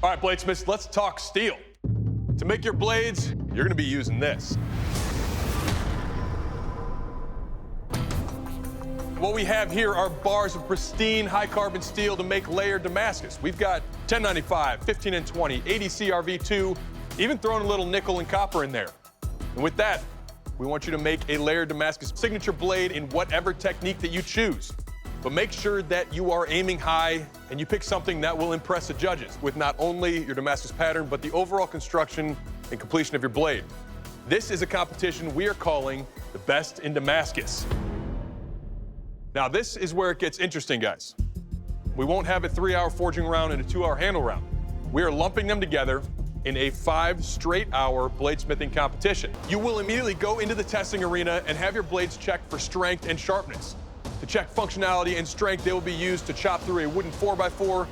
All right, bladesmiths, let's talk steel. To make your blades, you're gonna be using this. What we have here are bars of pristine high-carbon steel to make layered Damascus. We've got 1095, 15 and 20, 80 CRV2, even throwing a little nickel and copper in there. And with that, we want you to make a layered Damascus signature blade in whatever technique that you choose. But make sure that you are aiming high and you pick something that will impress the judges with not only your Damascus pattern, but the overall construction and completion of your blade. This is a competition we are calling the Best in Damascus. Now, this is where it gets interesting, guys. We won't have a 3-hour forging round and a 2-hour handle round. We are lumping them together in a 5 straight-hour bladesmithing competition. You will immediately go into the testing arena and have your blades checked for strength and sharpness. To check functionality and strength, they will be used to chop through a wooden 4x4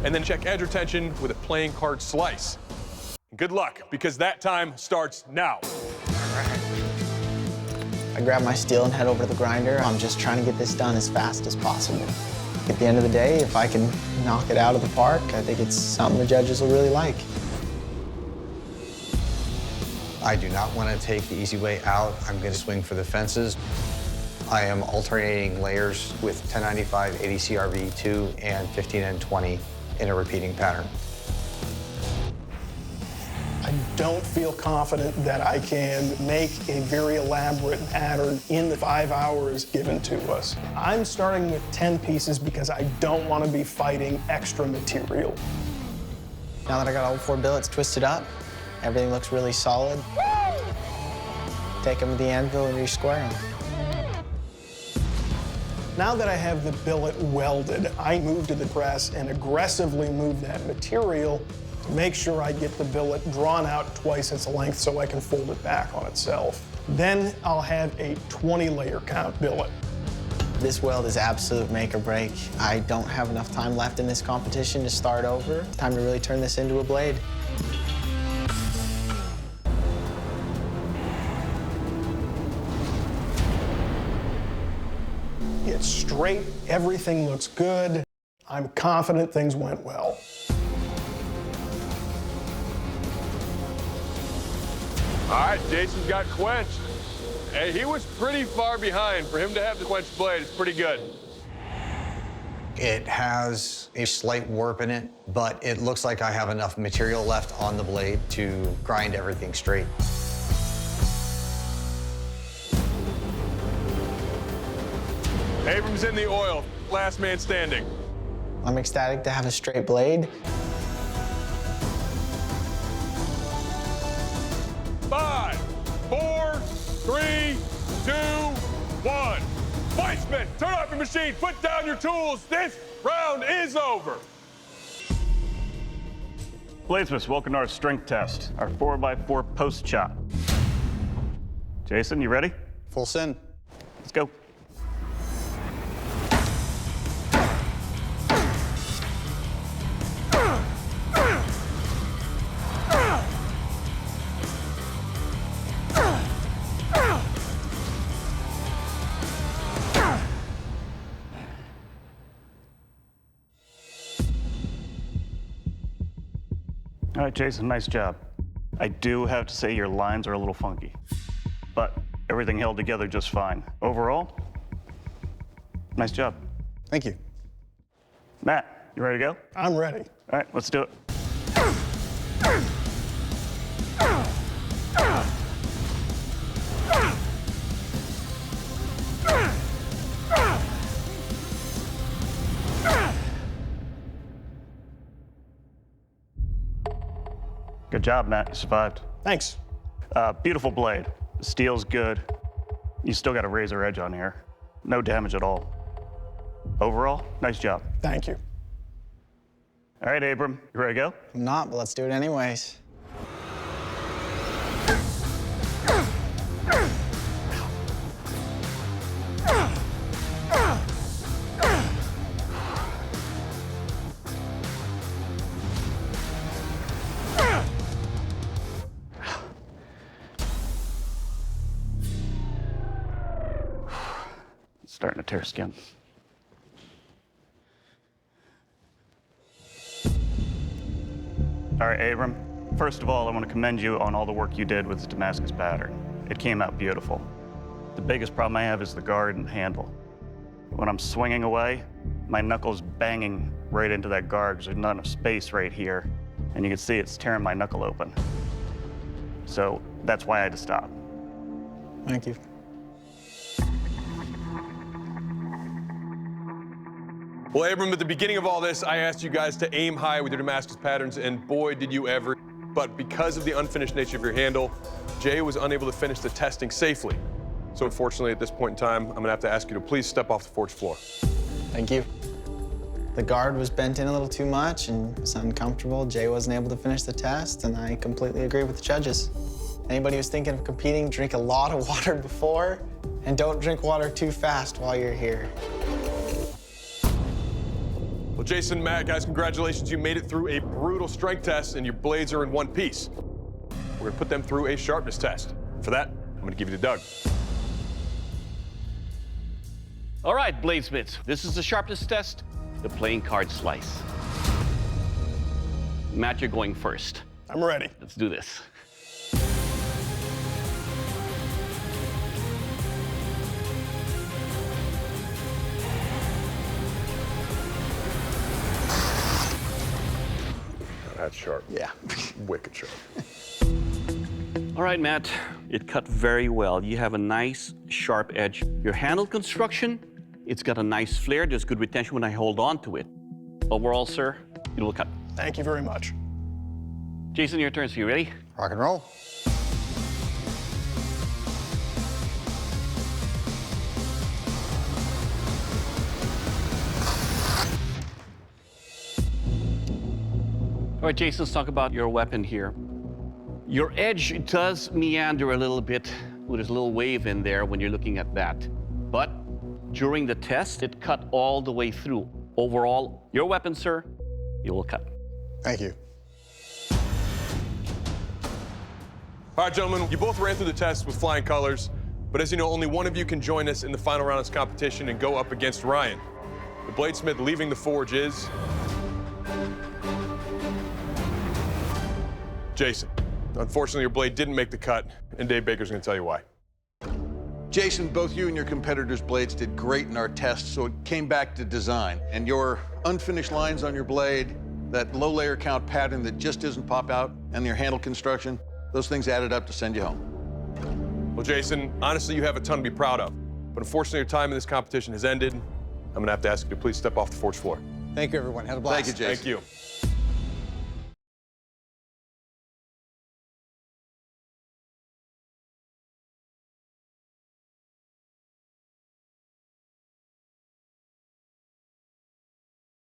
and then check edge retention with a playing card slice. Good luck, because that time starts now. I grab my steel and head over to the grinder. I'm just trying to get this done as fast as possible. At the end of the day, if I can knock it out of the park, I think it's something the judges will really like. I do not want to take the easy way out. I'm going to swing for the fences. I am alternating layers with 1095, 80 CRV2, and 15 and 20 in a repeating pattern. I don't feel confident that I can make a very elaborate pattern in the 5 hours given to us. I'm starting with 10 pieces because I don't want to be fighting extra material. Now that I got all 4 billets twisted up, everything looks really solid. Take them to the anvil and re-square them. Now that I have the billet welded, I move to the press and aggressively move that material to make sure I get the billet drawn out twice its length so I can fold it back on itself. Then I'll have a 20-layer count billet. This weld is absolute make or break. I don't have enough time left in this competition to start over. Time to really turn this into a blade. It's straight, everything looks good. I'm confident things went well. All right, Jason's got quenched. Hey, he was pretty far behind. For him to have the quenched blade, it's pretty good. It has a slight warp in it, but it looks like I have enough material left on the blade to grind everything straight. Abram's in the oil, last man standing. I'm ecstatic to have a straight blade. 5, 4, 3, 2, 1. Bladesmith, turn off your machine, put down your tools. This round is over. Bladesmiths, welcome to our strength test, our 4x4 post chop. Jason, you ready? Full send. Let's go. All right, Jason, nice job. I do have to say your lines are a little funky, but everything held together just fine. Overall, nice job. Thank you. Matt, you ready to go? I'm ready. All right, let's do it. Good job, Matt. You survived. Thanks. Beautiful blade. The steel's good. You still got a razor edge on here. No damage at all. Overall, nice job. Thank you. All right, Abram, you ready to go? I'm not, but let's do it anyways. Starting to tear skin. All right, Abram. First of all, I want to commend you on all the work you did with the Damascus pattern. It came out beautiful. The biggest problem I have is the guard and handle. When I'm swinging away, my knuckle's banging right into that guard because there's not enough space right here. And you can see it's tearing my knuckle open. So that's why I had to stop. Thank you. Well, Abram, at the beginning of all this, I asked you guys to aim high with your Damascus patterns, and boy, did you ever. But because of the unfinished nature of your handle, Jay was unable to finish the testing safely. So unfortunately, at this point in time, I'm gonna have to ask you to please step off the forge floor. Thank you. The guard was bent in a little too much and was uncomfortable. Jay wasn't able to finish the test, and I completely agree with the judges. Anybody who's thinking of competing, drink a lot of water before, and don't drink water too fast while you're here. Well, Jason, Matt, guys, congratulations. You made it through a brutal strength test, and your blades are in one piece. We're gonna put them through a sharpness test. For that, I'm gonna give you to Doug. All right, bladesmiths, this is the sharpness test, the playing card slice. Matt, you're going first. I'm ready. Let's do this. That's sharp. Yeah. Wicked sharp. All right, Matt, it cut very well. You have a nice, sharp edge. Your handle construction, it's got a nice flare. There's good retention when I hold on to it. Overall, sir, it will cut. Thank you very much. Jason, your turn. So you ready? Rock and roll. All right, Jason, let's talk about your weapon here. Your edge does meander a little bit with this little wave in there when you're looking at that. But during the test, it cut all the way through. Overall, your weapon, sir, it will cut. Thank you. All right, gentlemen, you both ran through the test with flying colors, but as you know, only one of you can join us in the final round of this competition and go up against Ryan. The bladesmith leaving the forge is Jason. Unfortunately, your blade didn't make the cut, and Dave Baker's gonna tell you why. Jason, both you and your competitors' blades did great in our test, so it came back to design. And your unfinished lines on your blade, that low layer count pattern that just doesn't pop out, and your handle construction, those things added up to send you home. Well, Jason, honestly, you have a ton to be proud of. But unfortunately, your time in this competition has ended. I'm gonna have to ask you to please step off the forge floor. Thank you, everyone. Had a blast. Thank you, Jason. Thank you.